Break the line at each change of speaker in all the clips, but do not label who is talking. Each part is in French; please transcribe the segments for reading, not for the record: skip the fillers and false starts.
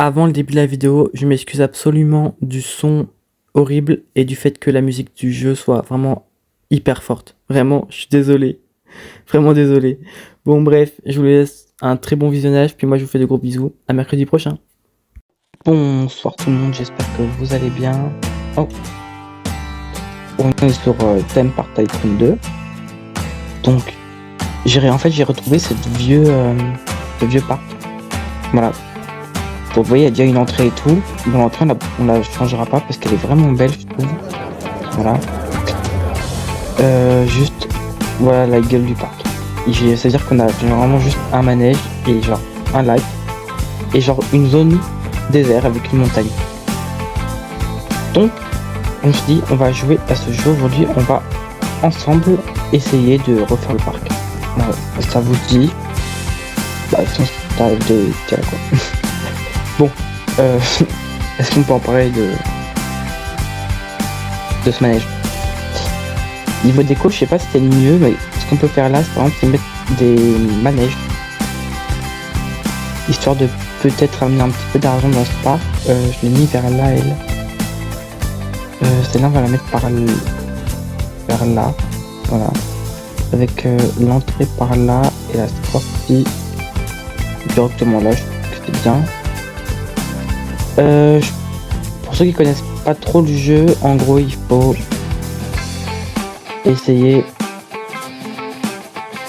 avant le début de la vidéo, je m'excuse absolument du son horrible et du fait que la musique du jeu soit vraiment hyper forte. Vraiment, je suis désolé. Vraiment désolé. Bon, bref, je vous laisse un très bon visionnage, puis moi je vous fais de gros bisous. À mercredi prochain. Bonsoir tout le monde, j'espère que vous allez bien. Oh. On est sur Theme Park Tycoon 2. Donc, j'ai retrouvé ce vieux parc. Voilà. Donc, vous voyez, il y a déjà une entrée et tout. Bon, l'entrée, on la changera pas parce qu'elle est vraiment belle, je trouve. Voilà. Juste, voilà la gueule du parc. C'est-à-dire qu'on a généralement juste un manège et genre un lac et genre une zone désert avec une montagne. Donc, on se dit, on va jouer à ce jeu aujourd'hui. On va ensemble essayer de refaire le parc. Alors, ça vous dit? Bah, sinon, t'arrives de tiens quoi. Bon, est-ce qu'on peut en parler de ce manège? Niveau déco, je sais pas si c'était le mieux, mais ce qu'on peut faire là, c'est par exemple, c'est mettre des manèges. Histoire de peut-être ramener un petit peu d'argent dans ce parc. Je l'ai mis vers là, elle. Celle-là, on va la mettre vers là. Voilà. Avec l'entrée par là et la sortie directement là. Je trouve que c'est bien. Pour ceux qui connaissent pas trop le jeu, en gros, il faut essayer.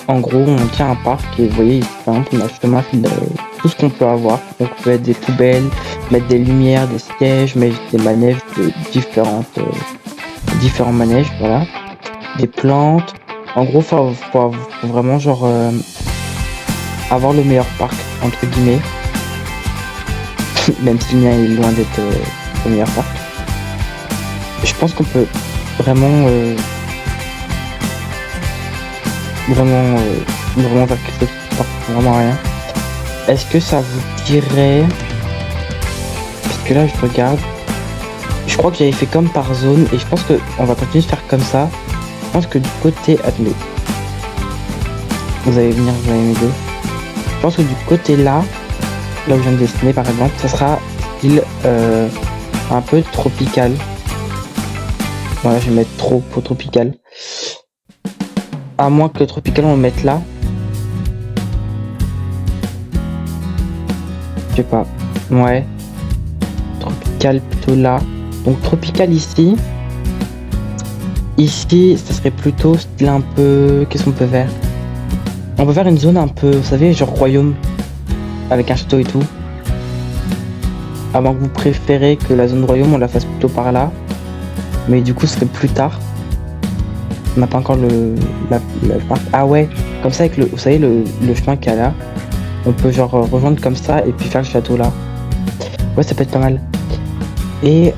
En gros, on tient un parc et vous voyez, par exemple, on a justement tout ce qu'on peut avoir. Donc, on peut mettre des poubelles, mettre des lumières, des sièges, mettre des manèges de différents manèges, voilà. Des plantes. En gros, faut vraiment genre avoir le meilleur parc entre guillemets. Même si le mien est loin d'être le meilleur parc. Je pense qu'on peut vraiment faire quelque chose qui porte vraiment rien. Est-ce que ça vous dirait? Parce que là je regarde. Je crois que j'avais fait comme par zone et je pense que on va continuer de faire comme ça. Je pense que du côté, attendez. Vous allez m'aider. Je pense que du côté là où je viens de dessiner par exemple, ça sera style un peu tropical. Voilà, je vais mettre trop tropical. À moins que le tropical on le mette là. Je sais pas. Ouais. Tropical plutôt là. Donc tropical ici. Ici, ça serait plutôt style un peu... Qu'est-ce qu'on peut faire? On peut faire une zone un peu, vous savez, genre royaume. Avec un château et tout. Avant que vous préférez que la zone royaume, on la fasse plutôt par là. Mais du coup, ce serait plus tard. On n'a pas encore le parc. Ah ouais, comme ça avec le, vous savez, le chemin qu'il y a là. On peut genre rejoindre comme ça et puis faire le château là. Ouais, ça peut être pas mal. Et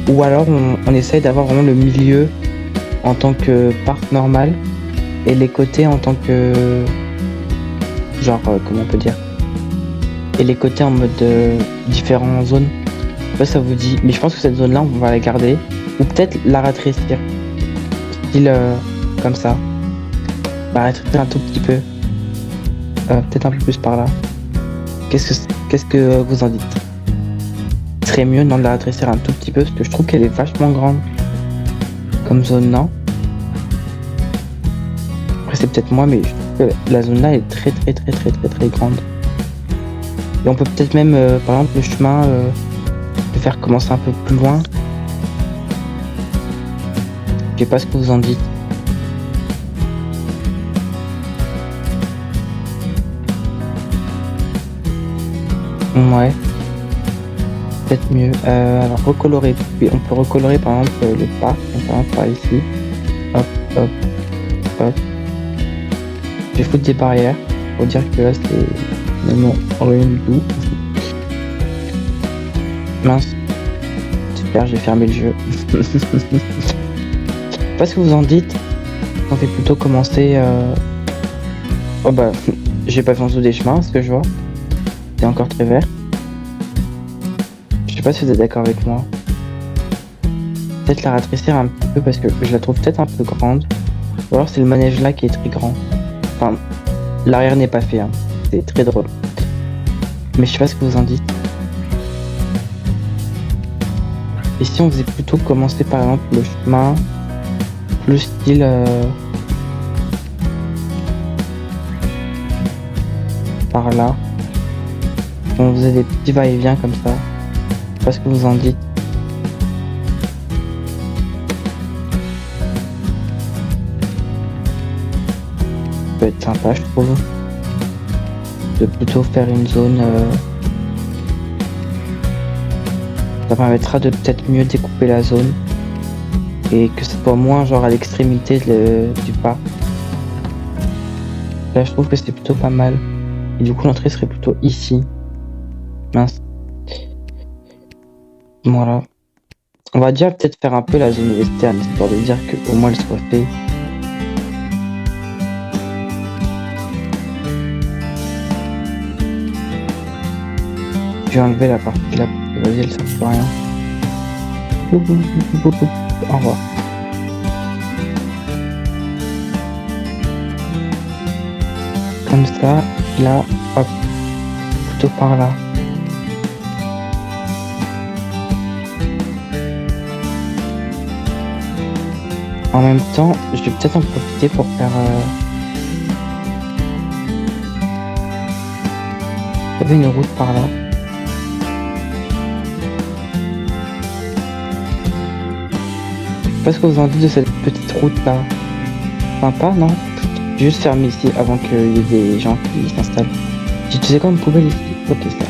ou alors on essaye d'avoir vraiment le milieu en tant que parc normal et les côtés en tant que genre comment on peut dire, et les côtés en mode différentes zones. Ouais, ça vous dit, mais je pense que cette zone là on va la garder ou peut-être la rétrécir style comme ça, la rétrécir un tout petit peu, peut-être un peu plus par là. Qu'est-ce que vous en dites? Serait mieux non de la rétrécir un tout petit peu parce que je trouve qu'elle est vachement grande comme zone, non? Après c'est peut-être moi, mais je trouve que la zone là est très grande. Et on peut peut-être même par exemple le chemin le faire commencer un peu plus loin. Je sais pas ce que vous en dites. Ouais. Peut-être mieux. Alors recolorer. Oui, on peut recolorer par exemple le parc. Par exemple par ici. Hop, hop, hop. Je vais foutre des barrières pour dire que là c'est finalement rien du tout. Mince. Super, j'ai fermé le jeu. Je sais pas ce que vous en dites. On fait plutôt commencer. Oh bah, j'ai pas fait en dessous des chemins, ce que je vois. C'est encore très vert. Je sais pas si vous êtes d'accord avec moi. Peut-être la rétrécir un petit peu parce que je la trouve peut-être un peu grande. Ou alors c'est le manège là qui est très grand. Enfin, l'arrière n'est pas fait, hein. C'est très drôle. Mais je sais pas ce que vous en dites. Et si on faisait plutôt commencer par exemple le chemin plus style par là. On faisait des petits va-et-vient comme ça. Je sais pas ce que vous en dites. Ça peut être sympa, je trouve. De plutôt faire une zone. Ça permettra de peut-être mieux découper la zone. Et que ce soit moins genre à l'extrémité du parc. Là, je trouve que c'est plutôt pas mal. Et du coup, l'entrée serait plutôt ici. Mince. Voilà. On va déjà peut-être faire un peu la zone western, histoire de dire qu'au moins elle soit faite. Je vais enlever la partie là, parce que vas-y, elle sert à rien. Au revoir. Comme ça, là, hop, plutôt par là. En même temps, je vais peut-être en profiter pour faire... Il y avait une route par là. Je sais pas ce que vous en dites de cette petite route là. Sympa, non? Juste fermer ici avant qu'il y ait des gens qui s'installent. J'ai utilisé comme poubelle ici. Ok, ça.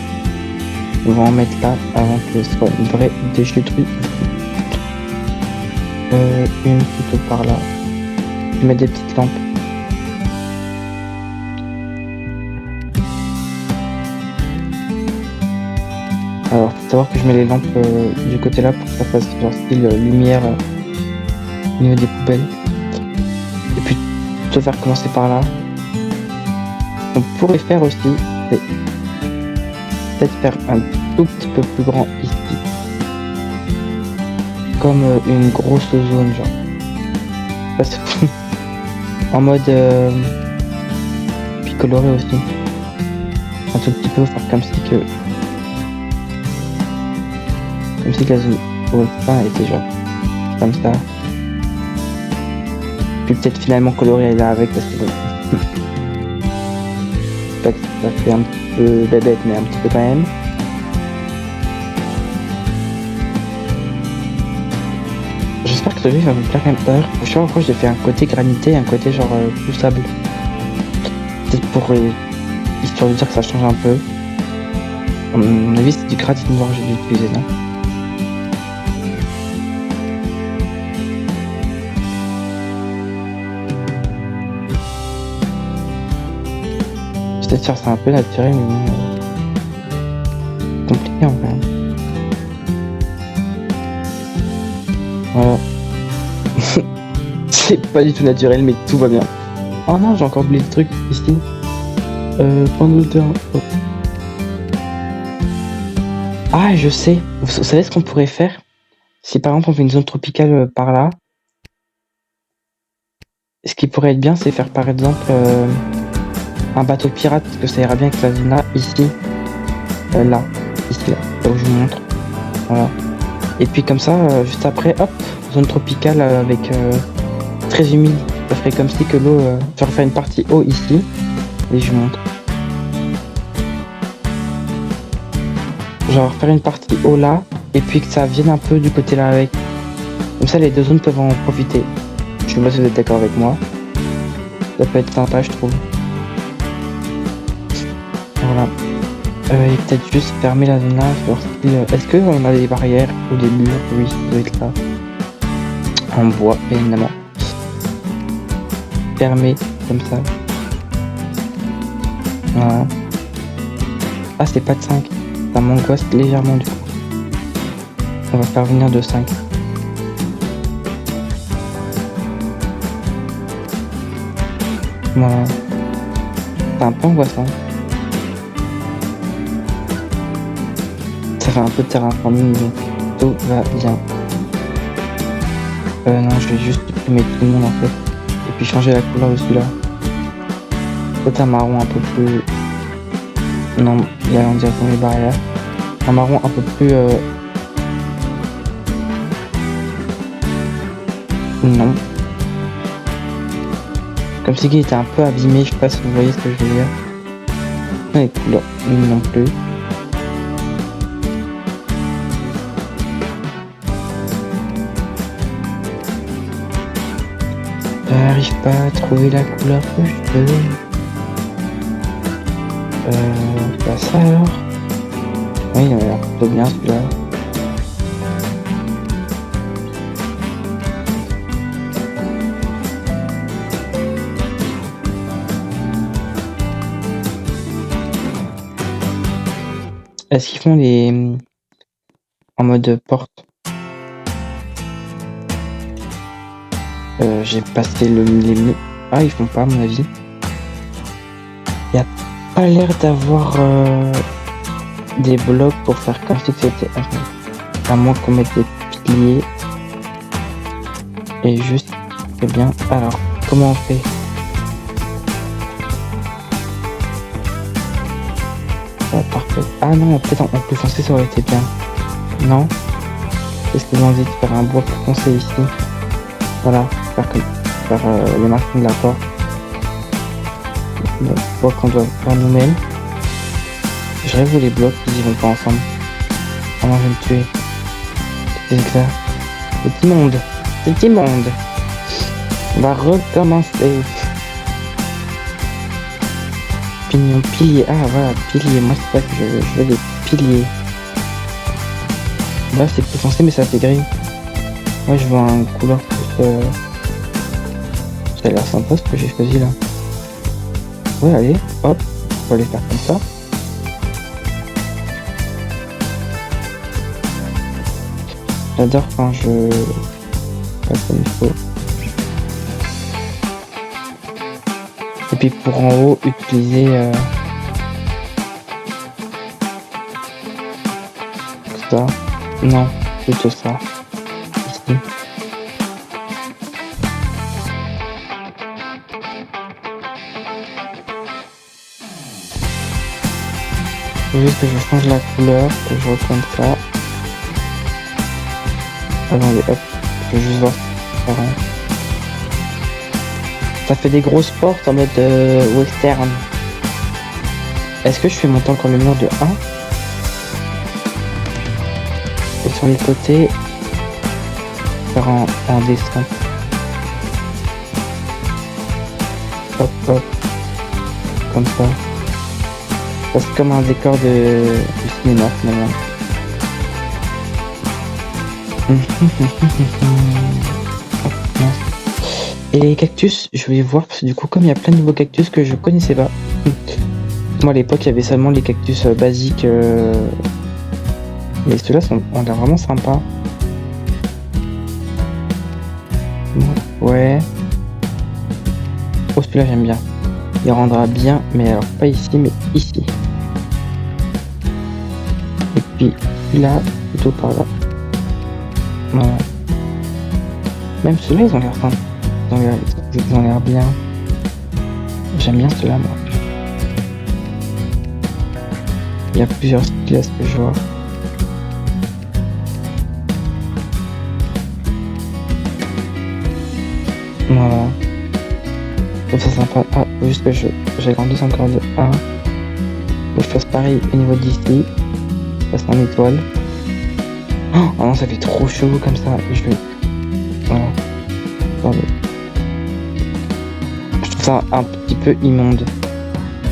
On va en mettre là avant que ce soit une vraie déchetterie. Une plutôt par là. Je vais mettre des petites lampes. Alors, faut savoir que je mets les lampes du côté là pour que ça fasse genre style lumière au niveau des poubelles. Et puis, plutôt faire commencer par là. On pourrait faire aussi, c'est peut-être faire un tout petit peu plus grand ici. Comme une grosse zone, genre. Parce que en mode puis coloré aussi. Un tout petit peu, faire comme si que la zone pour le pain était genre comme ça. Puis peut-être finalement coloré là avec parce que ça fait un petit peu bébête mais un petit peu quand même. J'espère que ce jeu va me plaire quand même. D'ailleurs, je sais pas pourquoi j'ai fait un côté granité et un côté genre tout sable. Peut-être pour histoire de dire que ça change un peu. À mon avis c'est du granit noir que j'ai dû utiliser, non? Peut-être faire ça un peu naturel mais compliqué en vrai. Voilà. C'est pas du tout naturel mais tout va bien. Oh non, j'ai encore oublié le truc ici. Pendant le terrain. Oh. Ah, je sais. Vous savez ce qu'on pourrait faire? Si par exemple on fait une zone tropicale par là. Ce qui pourrait être bien, c'est faire par exemple un bateau pirate, parce que ça ira bien avec la zone là, ici, là, ici, là où je vous montre. Voilà. Et puis comme ça, juste après, hop, zone tropicale avec très humide. Ça ferait comme si que l'eau, je vais faire une partie eau ici, et je vous montre. Genre faire une partie eau là, et puis que ça vienne un peu du côté là avec. Comme ça, les deux zones peuvent en profiter. Je sais pas si vous êtes d'accord avec moi. Ça peut être sympa, je trouve. Voilà. Et peut-être juste fermer la zone là. Est-ce qu'on a des barrières ou des murs? Oui, ça doit être là. En bois, évidemment. Fermé, comme ça. Voilà. Ah, c'est pas de 5. Ça m'angoisse légèrement du coup. On va faire venir de 5. Voilà. C'est un peu angoissant. Ça fait un peu de terraforming, mais tout va bien. Non, je vais juste supprimer tout le monde en fait. Et puis changer la couleur de celui-là. Peut-être un marron un peu plus... Non, il y a en direction des barrières. Un marron un peu plus... Non. Comme si il était un peu abîmé, je sais pas si vous voyez ce que je veux dire. Les couleurs, non plus. J'arrive pas à trouver la couleur que je veux. Pas ça alors. Oui, il a l'air plutôt bien celui-là. Est-ce qu'ils font les en mode porte? J'ai passé les... Ah, ils font pas à mon avis. Y a pas l'air d'avoir des blocs pour faire comme si c'était... À moins qu'on mette des piliers. Et juste... C'est bien. Alors, comment on fait? Ah, parfait. Ah non, peut-être en plus foncé ça aurait été bien. Non? Qu'est-ce qu'ils ont dit de faire un bois plus foncé ici? Voilà, faire les marquings de la porte. Le bois qu'on doit faire nous-mêmes. Je rêve les blocs, ils y vont pas ensemble. Comment je vais me tuer? C'est ça. Petit monde. Petit monde. On va recommencer. Pignon, pilier. Ah voilà, pilier. Moi c'est pas que je veux des piliers. Là c'est plus foncé mais ça fait gris. Moi je veux un couleur plus... Ça a l'air sympa ce que j'ai choisi là. Ouais allez, hop, on va les faire comme ça. J'adore quand je passe comme il faut. Et puis pour en haut utiliser ça. Non, plutôt ça. Ici. Faut juste que je change la couleur, que je retourne ça. Attendez, hop, je vais juste voir si c'est pareil. Ça fait des grosses portes en mode western. Est-ce que je fais monter encore le mur de 1? Et sur les côtés, faire en descente. Hop, hop. Comme ça. Ça c'est comme un décor du cinéma finalement. Et les cactus, je vais voir parce que du coup comme il y a plein de nouveaux cactus que je connaissais pas. Moi à l'époque il y avait seulement les cactus basiques. Mais ceux-là ont l'air vraiment sympas. Ouais. Oh celui-là j'aime bien. Il rendra bien, mais alors pas ici, mais ici. Et puis là, plutôt par là. Voilà. Même ceux-là ils ont l'air sympas. Ils ont l'air bien. J'aime bien ceux-là moi. Il y a plusieurs styles à ce que je vois. Voilà. Donc c'est sympa. Ah, juste que j'agrandisse encore de 1. Je fasse pareil au niveau d'ici. Je passe en étoile. Oh non, ça fait trop chaud comme ça. Je vais... Voilà. Attendez. Je trouve ça un petit peu immonde.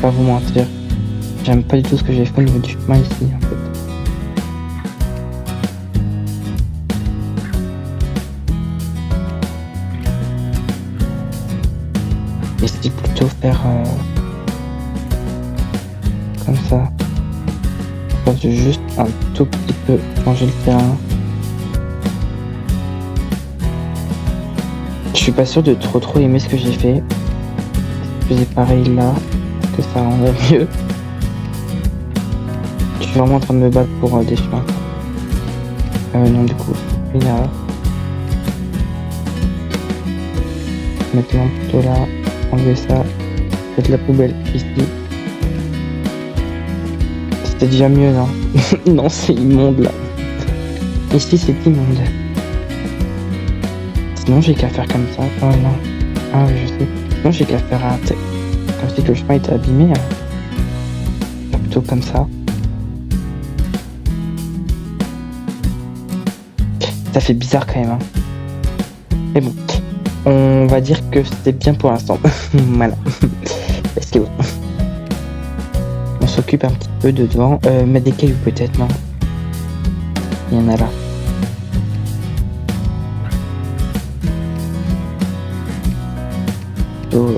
Pas vous mentir. J'aime pas du tout ce que j'ai fait au niveau du chemin ici en fait. Et c'est plutôt faire comme ça. Je vais juste un tout petit peu changer le terrain. Je suis pas sûr de trop aimer ce que j'ai fait. Je faisais pareil là, que ça rendrait mieux. Je suis vraiment en train de me battre pour des chemins. Non du coup, il y a... Maintenant plutôt là, enlever ça, mettre la poubelle ici. C'était déjà mieux là. Non c'est immonde là. Ici c'est immonde. Sinon, j'ai qu'à faire comme ça. Oh non. Ah oui, je sais. Sinon, j'ai qu'à faire un... Comme si le chemin était abîmé. Hein. Faire plutôt comme ça. Ça fait bizarre quand même. Hein. Mais bon. On va dire que c'était bien pour l'instant. Voilà. Est-ce que bon. On s'occupe un petit peu de devant. Mettre des cailloux peut-être, non? Il y en a là.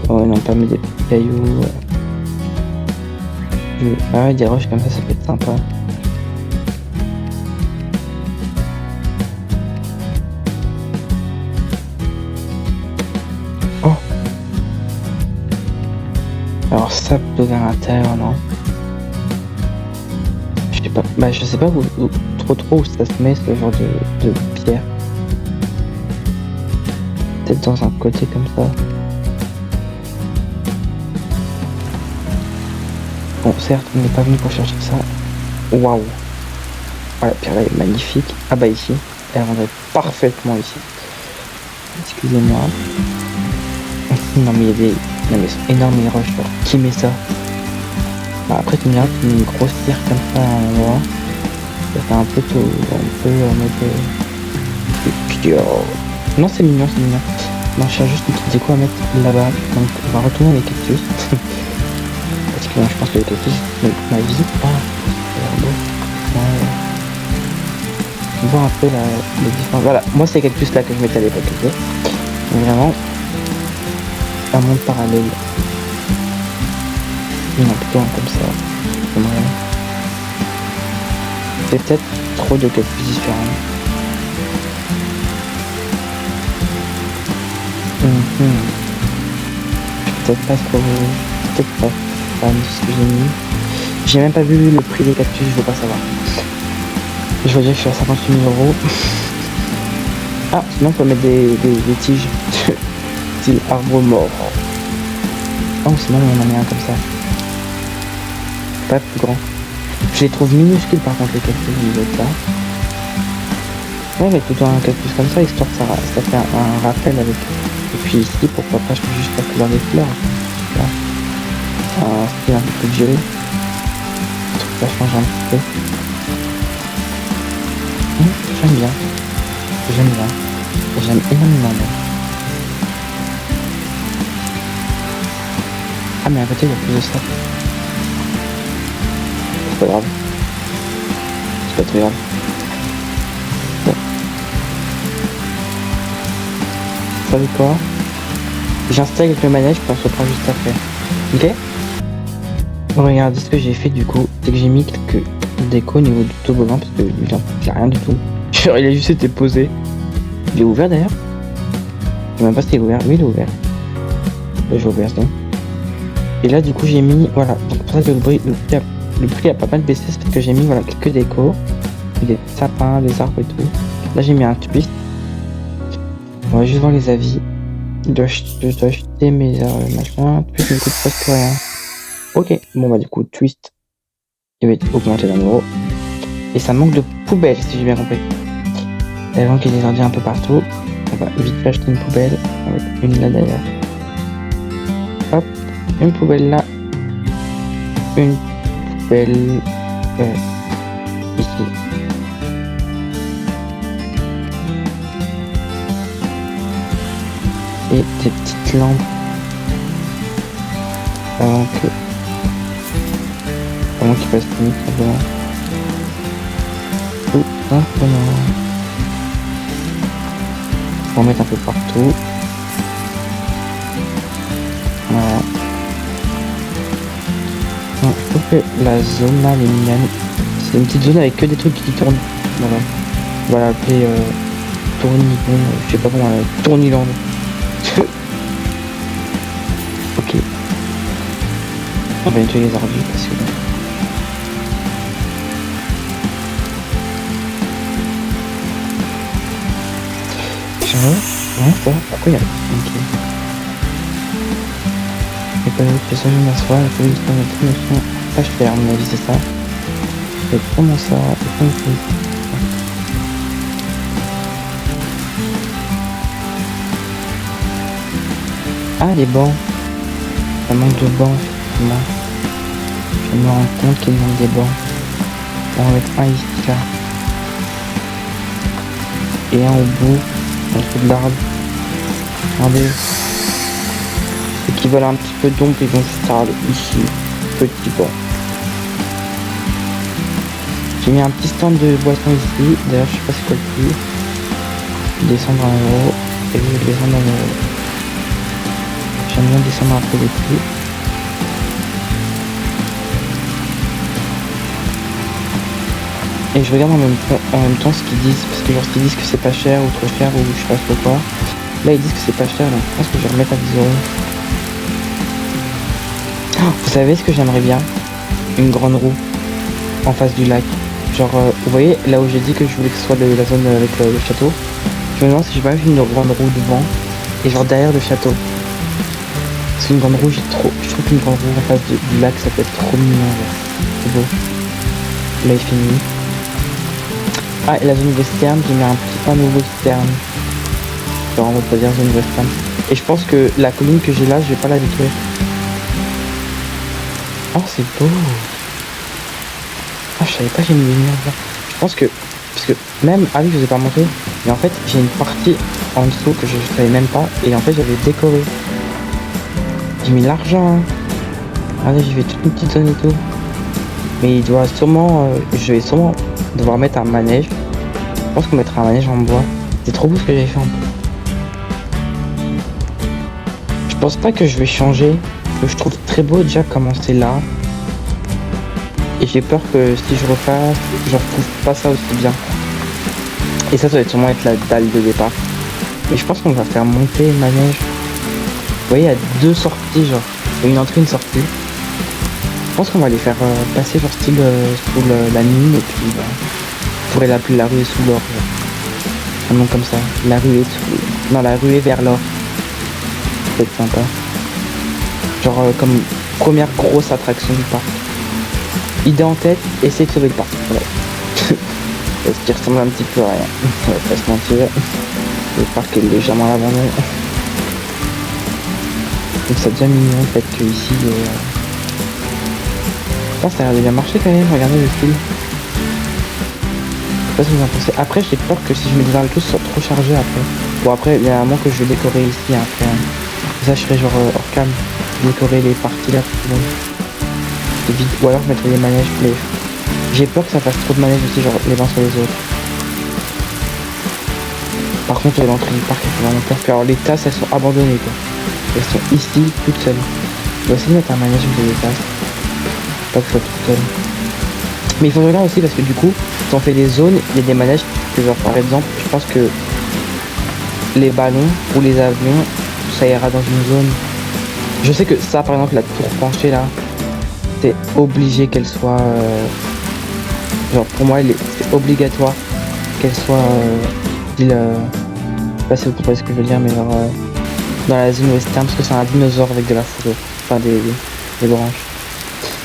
Oh non, pas mettre des cailloux. Ah ouais, des roches comme ça peut être sympa. Oh. Alors ça plutôt vers l'intérieur, non? Je sais pas. Bah je sais pas où trop où ça se met ce genre de pierre. Peut-être dans un côté comme ça. Bon, certes, on n'est pas venu pour chercher ça. Waouh! Voilà, la pierre là est magnifique. Ah bah ici, elle rendrait parfaitement ici. Excusez-moi. Non mais il y a des... Non mais c'est énorme les roches. Qui met ça? Bah après tu me diras, tu mets une grosse pierre comme ça à un endroit. Ça fait un peu tout... Un peu en mode... Non c'est mignon, c'est mignon. Non, je cherche juste une petite déco à mettre là-bas. Donc on va retourner les cactus. Parce que je pense que les cactus, donc ma vie. Ah, c'est beau. Ouais. On voit un peu les différences. Voilà, moi c'est les cactus là que je mettais à l'époque. Okay, donc vraiment, un monde parallèle. Non, plutôt comme ça. C'est peut-être trop de cactus différents. Peut-être pas trop. Peut-être pas fan de ce que j'ai mis. J'ai même pas vu le prix des cactus, je veux pas savoir. Je veux dire que je suis à 58 000 €. Ah, sinon on peut mettre des tiges. Style arbre mort. Oh, sinon on en met un comme ça. Pas plus grand. Je les trouve minuscules par contre les cactus, ils sont là. Ouais, mais plutôt un cactus comme ça, histoire que ça fait un rappel avec. Et puis ici, pourquoi pas changer juste la couleur des fleurs. Là. Un style un peu plus violet. Je trouve que ça change un petit peu. J'aime bien. J'aime bien. J'aime énormément bien. Ah mais à côté il y a plus de ça. C'est pas grave. C'est pas très grave. Bon. Vous savez quoi? J'installe le manège puis on se reprend juste après. Ok? Regardez ce que j'ai fait du coup. C'est que j'ai mis quelques déco au niveau du toboggan parce que il a rien du tout. Genre il a juste été posé. Il est ouvert d'ailleurs? Je sais même pas s'il est ouvert. Oui il est ouvert. Je vais ouvrir ça. Et là du coup j'ai mis. Voilà. Donc pour ça que le prix a pas mal baissé, c'est parce que j'ai mis voilà quelques décos. Des sapins, des arbres et tout. Là j'ai mis un twist. On va juste voir les avis. Je dois acheter mes machin. Twist ne coûte presque rien. Ok. Bon bah du coup twist. Il va être augmenté d'un euro. Et ça manque de poubelles si j'ai bien compris. Et avant qu'il y ait des ordures un peu partout, on va vite fait acheter une poubelle. On va mettre une là d'ailleurs. Hop, une poubelle là. Une poubelle ici. Et des petites lampes. Avant qu'il passe nuit, simplement. Tout simplement. On va mettre un peu partout. Voilà. Donc, je trouve que la zone là, elle est mignonne. C'est une petite zone avec que des trucs qui tournent. Voilà. On va l'appeler Tournilon. Je sais pas comment Tourniland. Ok. On va nettoyer les ordures parce que. Ouais, ça, pourquoi il y a... Ok. Et pas que ça je m'assois, la police dans la promotion. Page ferme, à mon avis, c'est ça. Et comment ça? Et comment ça? Ah, les bancs. Ça manque de bancs, effectivement. Je me rends compte qu'il manque des bancs. On va mettre un ici, là. Et un au bout, entre de l'arbre. Regardez. Ceux qui veulent un petit peu d'ombre, ils vont juste regarder ici. Petit banc. J'ai mis un petit stand de boisson ici. D'ailleurs, je sais pas c'est quoi le prix. Descendre en euros. Et je vais descendre en euros. J'aime bien descendre un peu les prix. Et je regarde en même temps ce qu'ils disent, parce que genre ils disent que c'est pas cher ou trop cher ou je sais pas trop quoi. Là ils disent que c'est pas cher, donc je pense que je vais remettre à 10 euros. Oh, vous savez ce que j'aimerais bien? Une grande roue en face du lac. Genre, vous voyez là où j'ai dit que je voulais que ce soit la zone avec le château. Je me demande si j'ai pas vu une grande roue devant et genre derrière le château. Parce qu'une grande roue, je trouve qu'une grande roue en face du lac ça peut être trop mignon. C'est beau. Là il fait nuit. Ah, et la zone western, j'ai mis un petit panneau western. Genre, on peut dire zone western. Et je pense que la colline que j'ai là, je vais pas la détruire. Oh, c'est beau. Ah, je savais pas qu'il y avait une lumière là. Je pense que... Parce que même... Ah oui, je vous ai pas montré. Mais en fait, j'ai une partie en dessous que je savais même pas. Et en fait, j'avais décoré. J'ai mis l'argent. Hein. Regardez, j'ai fait toute une petite zone et tout. Mais il doit sûrement... je vais sûrement devoir mettre un manège. Je pense qu'on mettra un manège en bois. C'est trop beau ce que j'ai fait en bois. Je pense pas que je vais changer. Je trouve très beau déjà comment c'est là. Et j'ai peur que si je refasse, je retrouve pas ça aussi bien. Et ça va sûrement être la dalle de départ. Mais je pense qu'on va faire monter le manège. Vous voyez, il y a deux sorties genre. Une entrée, une sortie. Je pense qu'on va les faire passer genre style sous la nuit et puis bah, on pourrait l'appeler la rue sous l'or. Un nom comme ça. La ruée sous... Non, la ruée vers l'or. Ça peut être sympa. Genre comme première grosse attraction du parc. Idée en tête, essayer de sauver le parc. Voilà. Ce qui ressemble un petit peu à rien. On va pas se mentir. Le parc est légèrement à l'abandon. Donc ça devient mignon le fait que ici ça a l'air de bien marcher quand même, regardez le fil. Je sais pas ce que vous en pensez. Après j'ai peur que si je mets des arrêts tous ça soit trop chargé après. Bon après il y a un moment que je vais décorer ici après. Hein. Ça je ferai genre hors cam. Décorer les parties là tout le monde. Ou alors je mettrai des manèges mais j'ai peur que ça fasse trop de manèges aussi, genre les uns sur les autres. Par contre l'entrée du parc elle fait vraiment peur. Puis alors les tasses elles sont abandonnées quoi. Elles sont ici toutes seules. Je vais essayer de mettre un manège où j'ai des tasses. Pas que ce soit toutes seules. Mais il faut que je regarde aussi parce que du coup, si on fait des zones, il y a des manèges que genre par exemple, je pense que les ballons ou les avions, ça ira dans une zone. Je sais que ça par exemple la tour penchée là, c'est obligé qu'elle soit genre pour moi c'est obligatoire qu'elle soit je sais pas si vous comprenez ce que je veux dire mais genre dans la zone western parce que c'est un dinosaure avec de la fourrure, enfin des branches.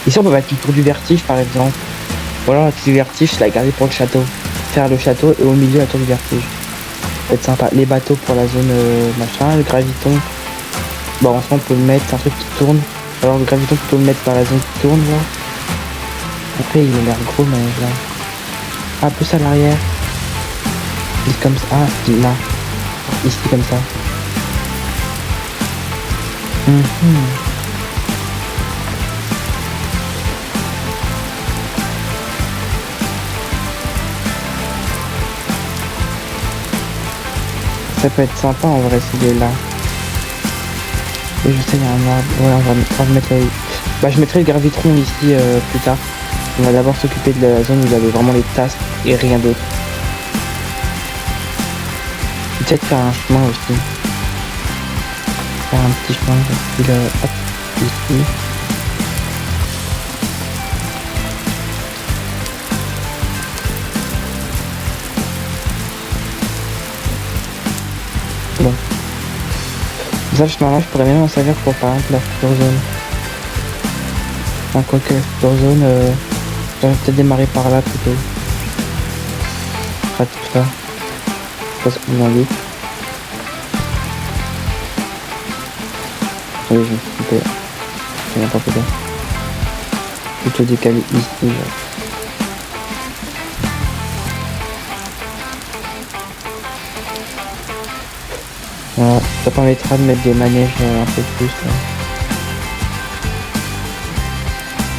Ici on peut mettre une tour du vertige par exemple. Voilà, la tour du vertige je l'ai gardé pour le château. Faire le château et au milieu la tour du vertige. Ça peut être sympa. Les bateaux pour la zone machin, le graviton. Bon en ce moment on peut le mettre, c'est un truc qui tourne. Alors le graviton plutôt le mettre dans la zone qui tourne là. Après il a l'air gros mais là. Ah, plus à l'arrière. Juste comme ça. Ah là. Ici comme ça. Ça peut être sympa en vrai s'il est là. Et je sais il y a un arbre. Ouais on va mettre là. Bah je mettrai le gravitron ici plus tard. On va d'abord s'occuper de la zone où il y avait vraiment les tasses et rien d'autre. Peut-être faire un chemin aussi. Faire un petit chemin style hop ici. Bon. Ça, ce chemin-là, je pourrais bien m'en servir pour par exemple la future zone. Enfin, quoique la future zone, j'aurais peut-être démarré par là plutôt. Pas tout ça. Je sais pas ce que vous en dites. Oui, je me suis trompé. C'est n'importe quoi. Plutôt décalé ici. Voilà, ça permettra de mettre des manèges un peu plus.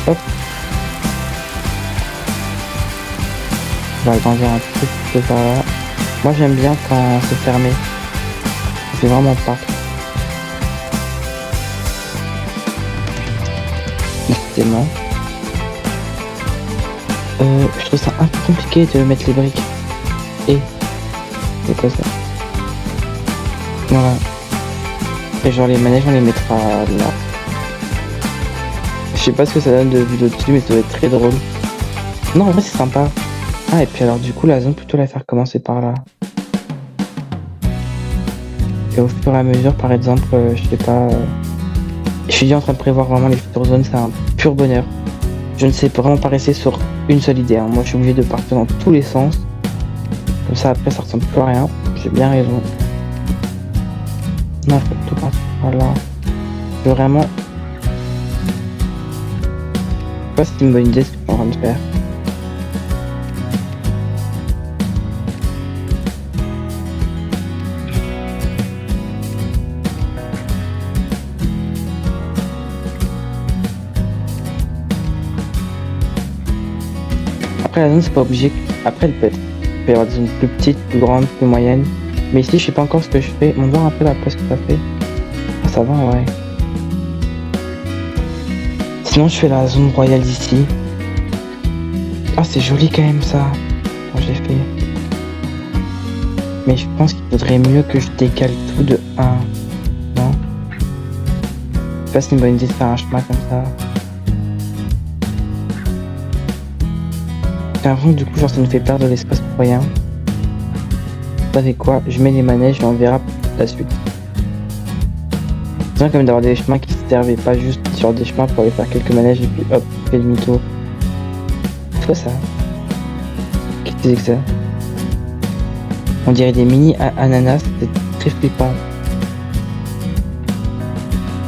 Hop. On va agrandir un petit peu par là. Moi j'aime bien quand c'est fermé. Ça fait vraiment pas. Décidément. Je trouve ça un peu compliqué de mettre les briques. Et c'est quoi ça? Voilà. Et genre les manèges on les mettra là. Je sais pas ce que ça donne de vue au-dessus, mais ça doit être très drôle. Non, en vrai c'est sympa. Ah, et puis alors du coup la zone, plutôt la faire commencer par là. Et au fur et à mesure, par exemple, je sais pas... je suis déjà en train de prévoir vraiment les futures zones, c'est un pur bonheur. Je ne sais vraiment pas rester sur une seule idée, hein. Moi je suis obligé de partir dans tous les sens. Comme ça après ça ressemble plus à rien. J'ai bien raison. Non, je peux tout partir par là. Je veux vraiment... Je sais pas si c'est une bonne idée ce que je suis en train de faire. Après la zone c'est pas obligé. Après elle peut être... il peut y avoir des zones plus petites, plus grandes, plus moyennes. Mais ici je sais pas encore ce que je fais. On voit un peu la place que ça fait. Ah, ça va ouais. Sinon je fais la zone royale d'ici. Ah c'est joli quand même ça. Quand je l'ai fait. Mais je pense qu'il faudrait mieux que je décale tout de 1. Non? Je sais pas si c'est une bonne idée de faire un chemin comme ça. J'ai l'impression que du coup genre ça nous fait perdre de l'espace pour rien. Vous savez quoi? Je mets les manèges et on verra la suite. C'est bien quand même d'avoir des chemins qui se servent et pas juste sur des chemins pour aller faire quelques manèges et puis hop, fait demi-tour. C'est quoi ça? Qu'est-ce que c'est que ça? On dirait des mini ananas, c'est très flippant.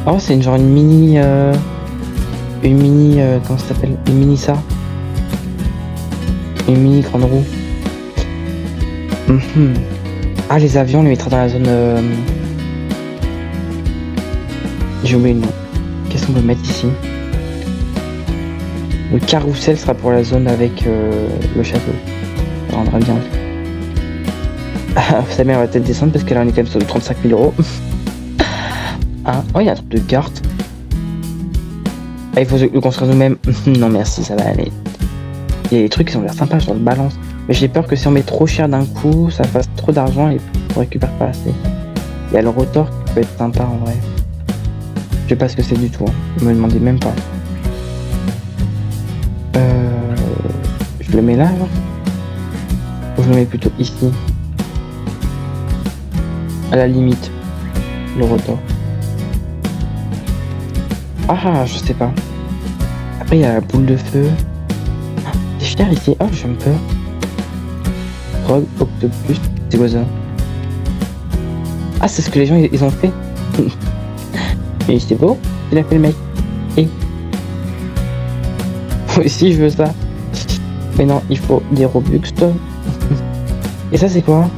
Oh c'est une genre une mini comment ça s'appelle? Une mini ça. Une mini grande roue. Ah les avions on les mettra dans la zone j'ai oublié le nom. Qu'est-ce qu'on peut mettre ici? Le carrousel sera pour la zone avec le château. Ça rendra bien. Ah, sa mère va peut-être descendre parce que là on est quand même sur 35 000 €. Ah, oh il y a un truc de carte. Ah il faut le construire nous-mêmes. Non merci ça va aller. Il y a des trucs qui ont l'air sympas sur le balance. Mais j'ai peur que si on met trop cher d'un coup, ça fasse trop d'argent et on récupère pas assez. Il y a le rotor qui peut être sympa en vrai. Je sais pas ce que c'est du tout, hein. Me demandez même pas. Je le mets là alors? Ou je le mets plutôt ici? À la limite, le rotor. Ah, je sais pas. Après il y a la boule de feu. C'est cher ici. Oh, j'aime peur. Rogue, octopus, c'est quoi ça? Ah, c'est ce que les gens ils ont fait. Et c'est beau, il a fait le mec. Et moi aussi je veux ça. Mais non, il faut des robustes. Et ça c'est quoi?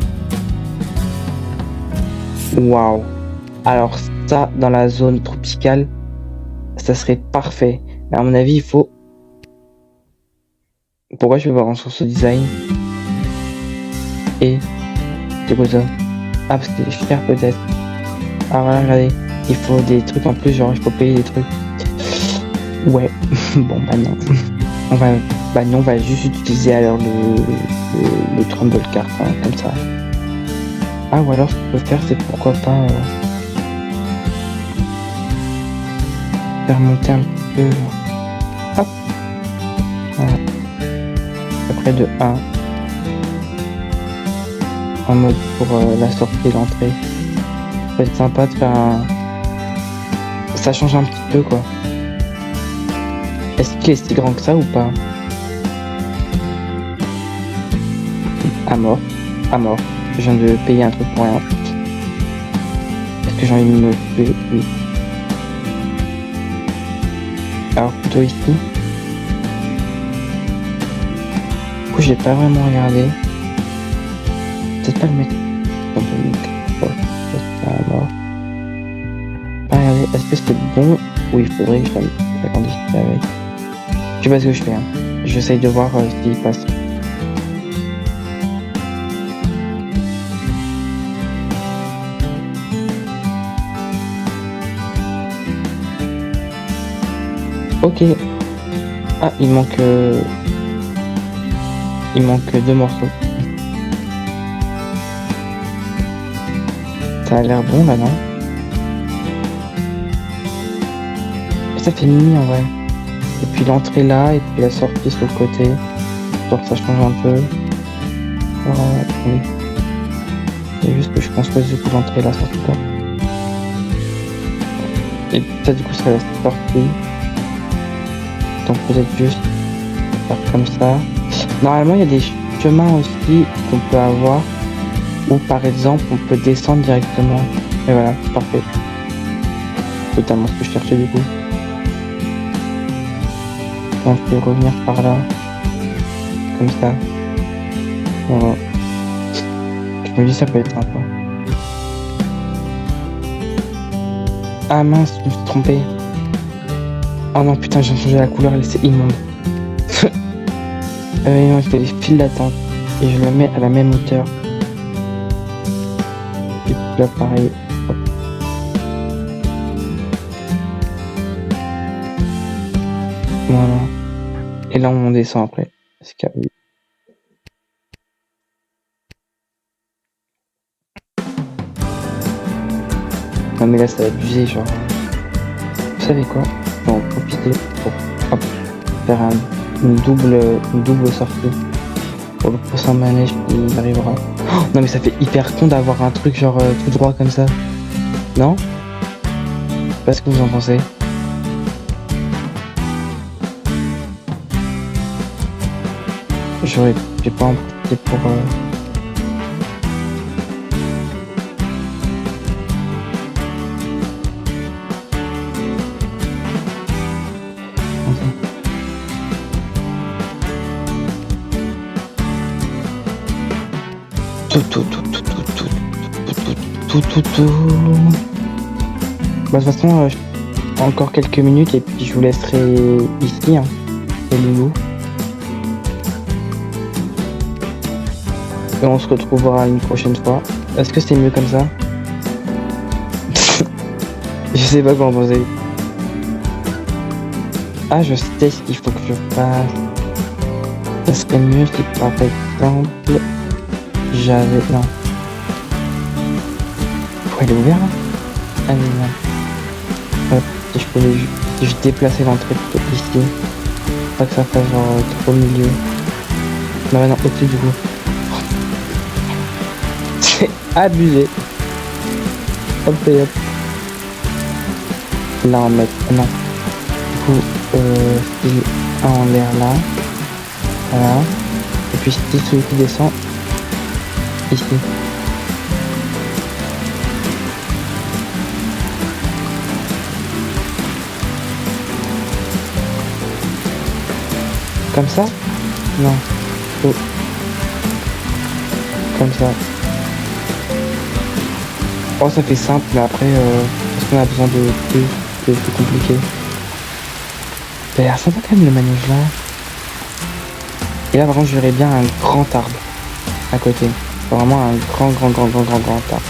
Waouh. Alors ça, dans la zone tropicale, ça serait parfait. Mais à mon avis, il faut... Pourquoi je vais voir en source design? Et c'est quoi ça? Ah parce que c'est cher peut-être. Ah voilà, regardez. Il faut des trucs en plus, genre il faut payer des trucs. Ouais, bon bah non. On va juste utiliser alors le Trumble cart, hein, comme ça. Ah ou alors ce qu'on peut faire c'est pourquoi pas faire monter un petit peu. Hop. Voilà. Après de 1. En mode pour la sortie et l'entrée. Ça peut être sympa de faire un... Ça change un petit peu quoi. Est-ce qu'il est si grand que ça ou pas? À mort. À mort. Je viens de payer un truc pour rien. Est-ce que j'ai envie de me tuer? Oui. plutôt ici. Du coup, j'ai pas vraiment regardé. Peut-être pas le mettre dans le micro. Pas regarder. Est-ce que c'est bon ou il faudrait que je l'agrandisse avec. Je sais pas ce que je fais. Hein. J'essaye de voir ce qui passe. Ok. Ah, il manque 2 morceaux. Ça a l'air bon là, non? Ça fait mini en vrai. Et puis l'entrée là, et puis la sortie sur le côté. Genre ça change un peu. Voilà, attendez. C'est juste que je construise du coup l'entrée et la sortie là. Et ça du coup serait la sortie. Donc peut-être juste faire comme ça. Normalement il y a des chemins aussi qu'on peut avoir où par exemple on peut descendre directement. Et voilà, parfait. Totalement ce que je cherchais du coup. Donc je vais revenir par là. Comme ça. Voilà. Je me dis ça peut être sympa. Ah mince, je me suis trompé. Oh non putain, j'ai changé la couleur, c'est immonde. Non, il fait des files d'attente. Et je le mets à la même hauteur. Et puis là pareil. Hop. Voilà. Et là on descend après. Escalier. Non mais là ça va abuser genre. Vous savez quoi? On va en profiter pour hop, faire une double sortie. Pour le prochain manège qui arrivera. Oh, non mais ça fait hyper con d'avoir un truc genre tout droit comme ça. Non? Je sais pas ce que vous en pensez. J'ai pas en profité pour tout. Bah de toute façon, encore quelques minutes et puis je vous laisserai ici, hein, les loulous. Et on se retrouvera une prochaine fois. Est-ce que c'est mieux comme ça? Je sais pas comment penser. Ah, je sais ce qu'il faut que je fasse. Ça serait mieux si par exemple j'avais... Non. Elle est ouverte là? Ah non. Hop, si je déplaçais l'entrée plutôt ici. Pas que ça fasse genre trop au milieu. Non, non, au-dessus du coup. C'est abusé. Hop et hop. Là on met... Non. Du coup, style 1 en l'air là. Voilà. Et puis style celui qui descend. Ici. Comme ça? Non. Oh. Comme ça. Oh, ça fait simple, mais après, est-ce qu'on a besoin de plus compliqué? Ça a l'air sympa quand même le manège là. Et là, par contre, je verrais bien un grand arbre à côté. Vraiment un grand arbre.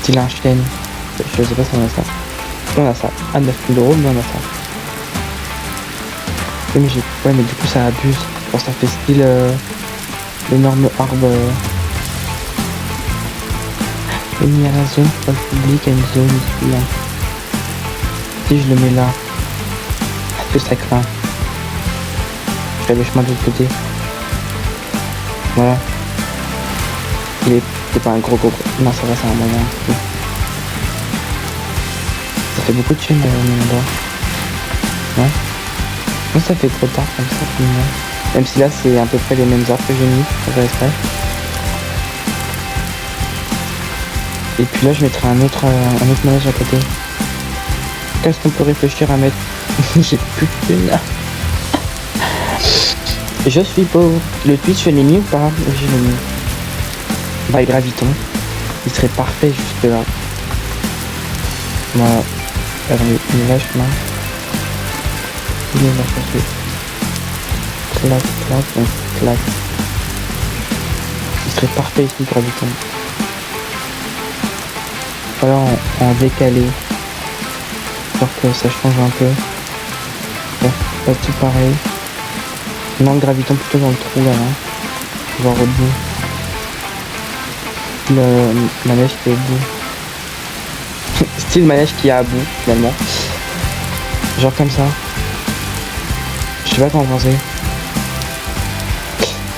Style un chêne. Je sais pas si on a ça. On a ça. À 9 000 €, mais on a ça. Oui, mais du coup ça abuse. Genre ça fait style l'énorme arbre. Il y a la zone pour le public, il y a une zone ici. Là. Si je le mets là, est-ce que ça craint? Je fais le chemin de l'autre côté. Voilà. C'est pas un gros. Non, ça va, c'est un moyen. Ça fait beaucoup de chaînes au même endroit. Ouais. Non, ça fait trop tard comme ça finalement. Même si là c'est à peu près les mêmes arbres que j'ai mis, ça fait exprès. Et puis là je mettrai un autre manège à côté. Qu'est-ce qu'on peut réfléchir à mettre? J'ai plus de thunes. Je suis pauvre. Le Twitch, je l'ai mis ou pas? Oui, je l'ai mis. Bah, le graviton. Il serait parfait juste là. Voilà. Attendez, il est là, je pense. Il est là, ça fait. Clac, clac, donc clac. Il serait parfait ici, le graviton. Voilà, en décalé. Pour que ça change un peu. Bon, pas tout pareil. Non, le graviton plutôt dans le trou là, hein. Voir au bout. Le manège qui est au bout. Style manège qui est à bout finalement. Genre comme ça. Je sais pas comment penser.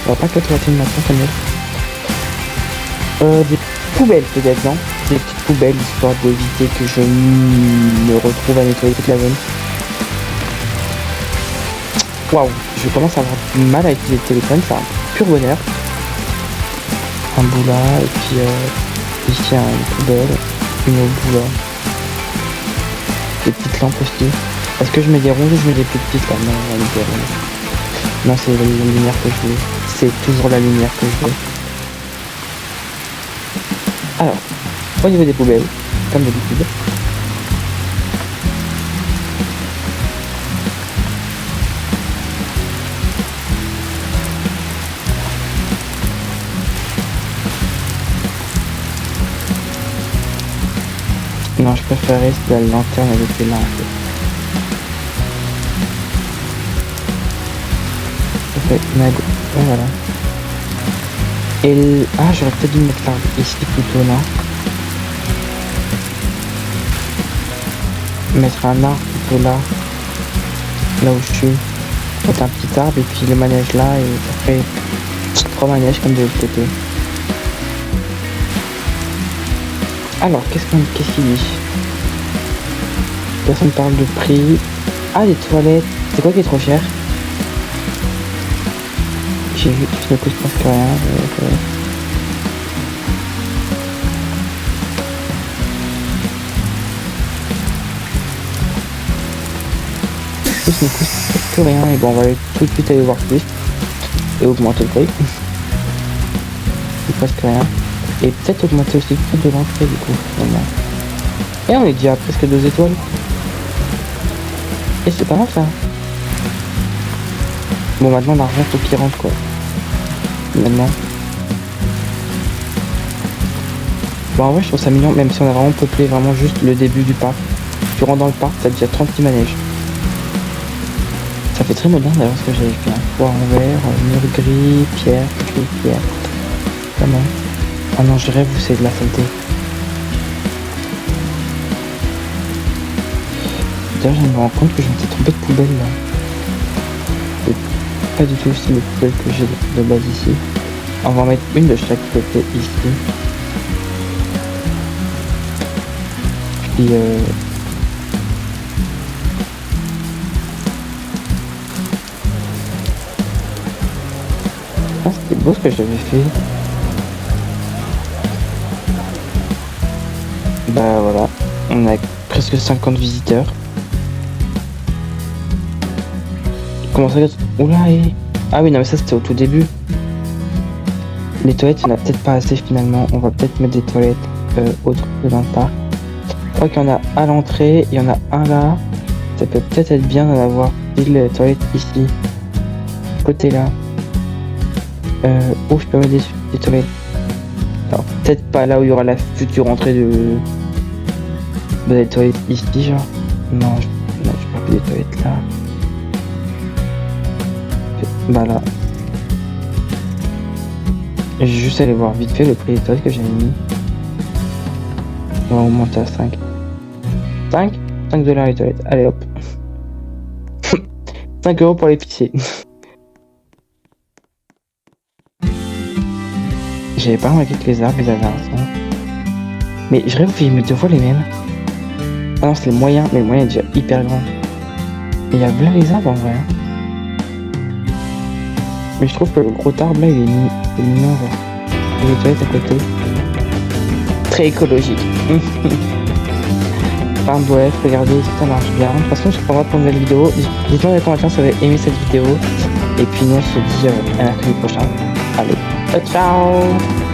On va pas que toiletter maintenant quand même. Des poubelles peut-être, non? Des petites poubelles histoire d'éviter que je me retrouve à nettoyer toute la zone. Waouh, je commence à avoir du mal à utiliser le téléphone, c'est un pur bonheur. Un bout là, et puis ici une poubelle, une autre bout là. Des petites lampes aussi. Est-ce que je mets des rondes ou je mets des plus petites là? Non, on va mettre des rondes. Non, c'est la lumière que je veux. C'est toujours la lumière que je veux. Alors, au niveau des poubelles, comme d'habitude. Non, je préférais la lanterne avec les lampes. Voilà. Et ah, j'aurais peut-être dû mettre l'arbre ici plutôt là. Mettre un arbre plutôt là. Là où je suis. Mettre un petit arbre et puis le manège là et après 3 manèges comme de l'autre côté. Alors, qu'est-ce qu'il dit? Personne parle de prix. Ah, les toilettes. C'est quoi qui est trop cher? J'ai vu que ça coûte presque rien. Ça ne coûte presque rien. Et bon, on va aller tout de suite aller voir plus. Et augmenter le prix. C'est presque rien. Et peut-être augmenter aussi le prix de l'entrée du coup. Finalement. Et on est déjà à presque 2 étoiles. Et c'est pas mal ça. Bon, maintenant l'argent faut qu'il rentre quoi. Maintenant. Bon, en vrai, je trouve ça mignon, même si on a vraiment peuplé vraiment juste le début du parc. Tu rentres dans le parc, t'as déjà 36 manèges. Ça fait très moderne d'ailleurs ce que j'ai fait. Poire en verre, mur gris, pierre, pierre. Comment? Ah non, je rêve où c'est de la saleté. D'ailleurs, je me rends compte que je m'étais trompé de poubelle là. C'est pas du tout le style de poubelle que j'ai de base ici. On va en mettre une de chaque côté ici. Puis ah, c'était beau ce que j'avais fait. Bah voilà, on a presque 50 visiteurs. Comment ça? Oula, et... Ah oui, non mais ça c'était au tout début. Les toilettes, il n'y en a peut-être pas assez finalement. On va peut-être mettre des toilettes autres que dans le parc. Je crois qu'il y en a à l'entrée, il y en a un là. Ça peut peut-être être bien d'en avoir les toilettes ici. Côté là. Où je peux mettre des toilettes. Alors peut-être pas là où il y aura la future entrée de des toilettes ici genre. Non, je peux pas des toilettes là. Bah là. J'ai juste allé voir vite fait le prix des toilettes que j'avais mis. On va augmenter à 5. 5 $5 les toilettes. Allez hop. 5 € pour l'épicier. J'avais pas remarqué que les arbres ils avaient un son. Mais je rêve qu'il y ait 2 fois les mêmes. Ah non, c'est le moyen, mais le moyen est déjà hyper grand. Et il y a plein les arbres en vrai. Hein. Mais je trouve que le gros arbre là il est mignon genre. Et les toilettes à côté. Très écologique. Enfin bref, regardez si ça marche bien. De toute façon, je ferai pas pour une nouvelle vidéo. Dites-moi dans les commentaires si vous avez aimé cette vidéo. Et puis nous on se dit à mercredi prochain. Allez, ciao ciao.